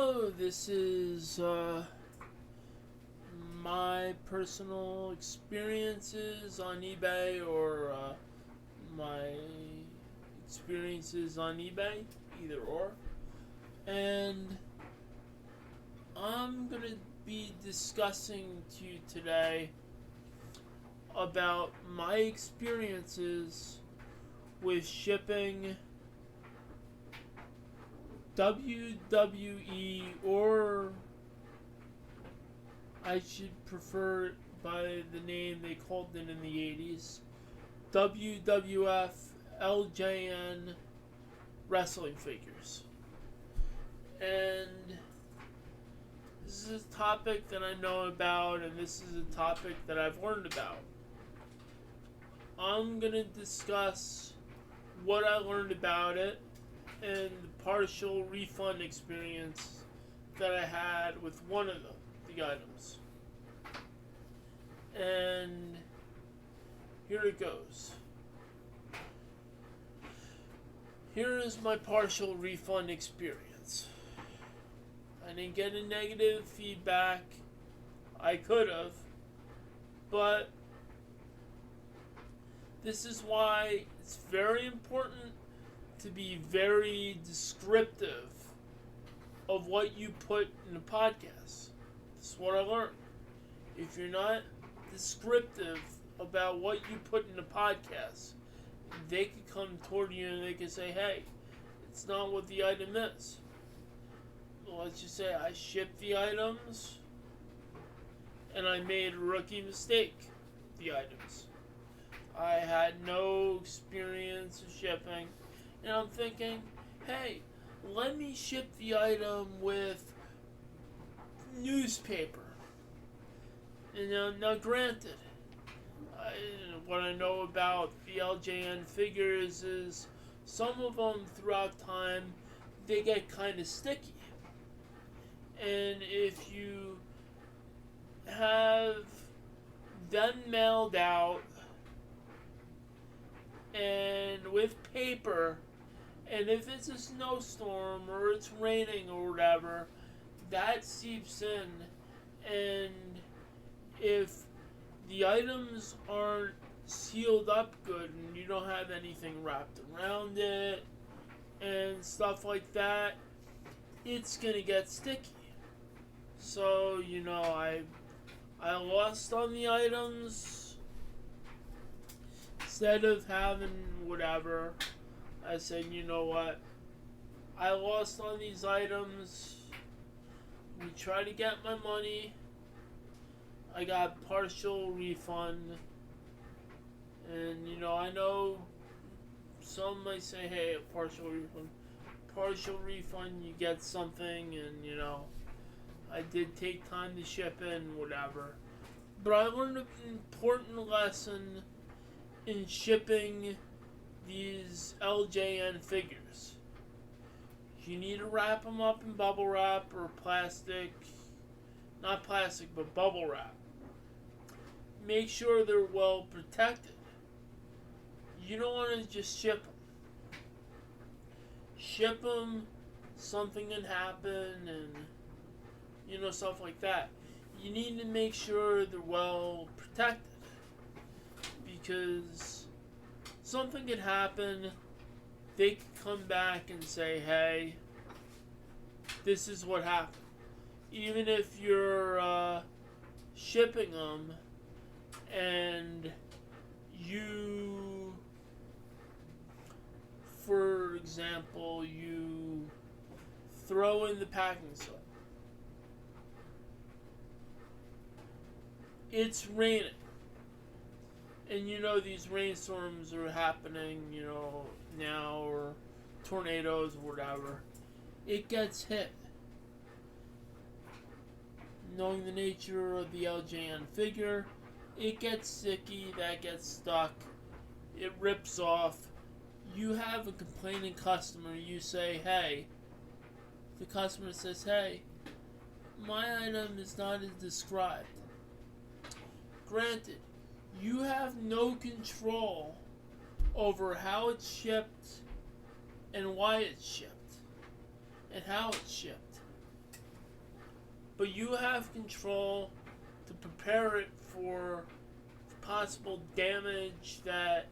Hello, this is my personal experiences on eBay or my experiences on eBay, either or. And I'm going to be discussing to you today about my experiences with shipping WWE, or I should prefer it by the name they called it in the 80s, WWF LJN wrestling figures. And this is a topic that I know about, and this is a topic that I've learned about. I'm going to discuss what I learned about it and the partial refund experience that I had with one of the items. And here it goes. Here is my partial refund experience. I didn't get a negative feedback. I could have, but this is why it's very important to be very descriptive of what you put in a podcast. This is what I learned. If you're not descriptive about what you put in a podcast, they could come toward you and they could say, hey, it's not what the item is. Let's just say I shipped the items and I made a rookie mistake with the items. I had no experience of shipping. And I'm thinking, hey, let me ship the item with newspaper. And now granted, what I know about the LJN figures is some of them throughout time, they get kind of sticky. And if you have them mailed out and with paper, and if it's a snowstorm or it's raining or whatever, that seeps in. And if the items aren't sealed up good and you don't have anything wrapped around it and stuff like that, it's gonna get sticky. So, I lost on the items. Instead of having whatever, I said, you know what, I lost on these items. We tried to get my money. I got partial refund. And, I know some might say, hey, partial refund. Partial refund, you get something, and, I did take time to ship in, whatever. But I learned an important lesson in shipping these LJN figures. You need to wrap them up in bubble wrap or plastic. Not plastic, but bubble wrap. Make sure they're well protected. You don't want to just ship them. Ship them, something can happen, and stuff like that. You need to make sure they're well protected, because something could happen. They could come back and say, hey, this is what happened. Even if you're shipping them and you, for example, you throw in the packing slip. It's raining. And these rainstorms are happening, now, or tornadoes or whatever. It gets hit. Knowing the nature of the LJN figure, it gets sticky, that gets stuck, it rips off. You have a complaining customer, you say, hey, the customer says, hey, my item is not as described. Granted, you have no control over how it's shipped and why it's shipped and how it's shipped. but you have control to prepare it for possible damage that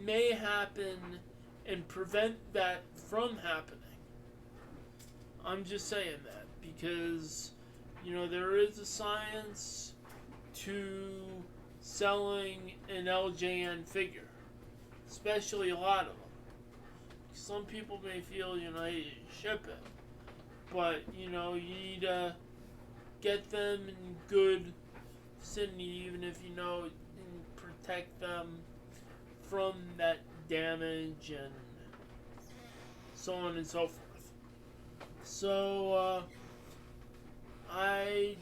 may happen and prevent that from happening. I'm just saying that because, there is a science to selling an LJN figure, especially a lot of them. Some people may feel, you ship it, but, you need to get them in good vicinity, even if and protect them from that damage and so on and so forth. So, I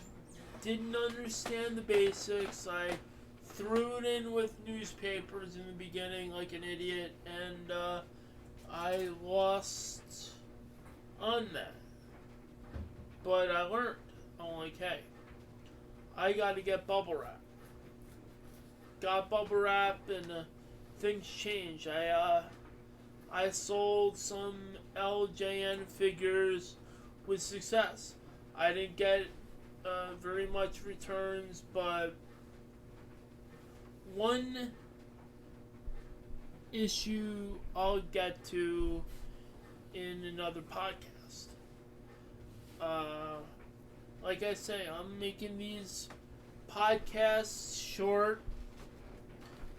didn't understand the basics. I threw it in with newspapers in the beginning like an idiot, and I lost on that. But I learned. I'm like, hey, I got to get bubble wrap. Got bubble wrap, and things changed. I sold some LJN figures with success. I didn't get very much returns, but one issue I'll get to in another podcast. Like I say, I'm making these podcasts short,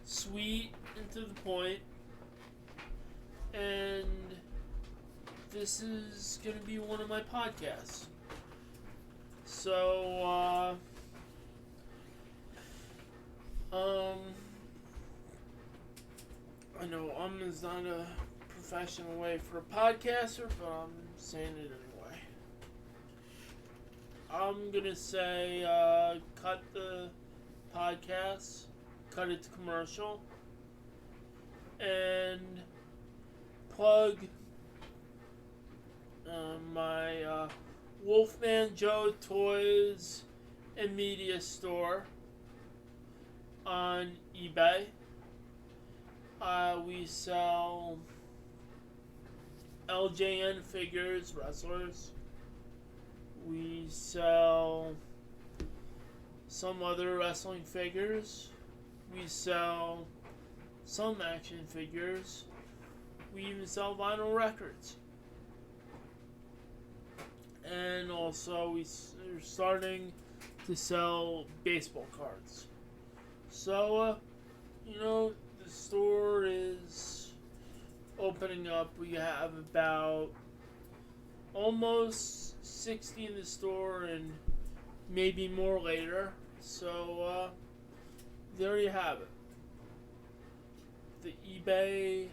sweet, and to the point, and this is going to be one of my podcasts. So, I know is not a professional way for a podcaster, but I'm saying it anyway. I'm going to say, cut the podcast, cut it to commercial, and plug my Wolfman Joe Toys and Media Store on eBay. We sell LJN figures, wrestlers. We sell some other wrestling figures. We sell some action figures. We even sell vinyl records. And also we're starting to sell baseball cards. So, the store is opening up. We have about almost 60 in the store and maybe more later. So, there you have it. The eBay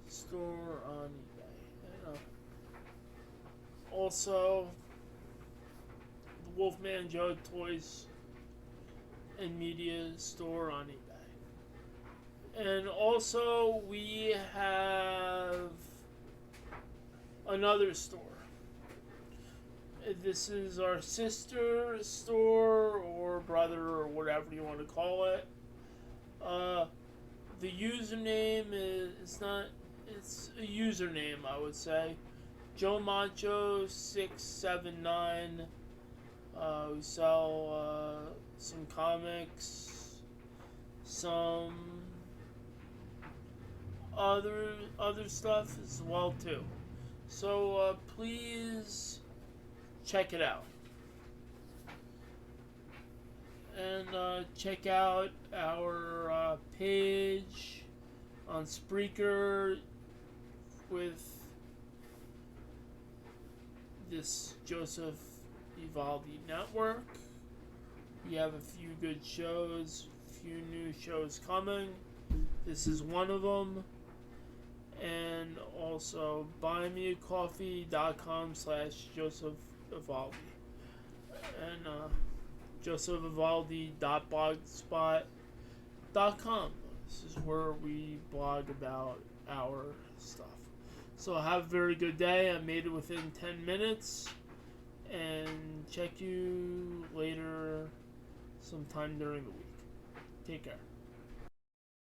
store on eBay. Also, the Wolfman Joe Toys and Media Store on eBay. And also, we have another store. This is our sister store or brother or whatever you want to call it. The username it's a username, I would say. Joe Macho 679. We sell some comics, some other stuff as well too. So please check it out. And check out our page on Spreaker with this Joseph Evaldi network. We have a few good shows, a few new shows coming. This is one of them. And also buymeacoffee.com/Joseph Evaldi. And josephevaldi.blogspot.com. This is where we blog about our stuff. So have a very good day. I made it within 10 minutes. And check you later sometime during the week. Take care.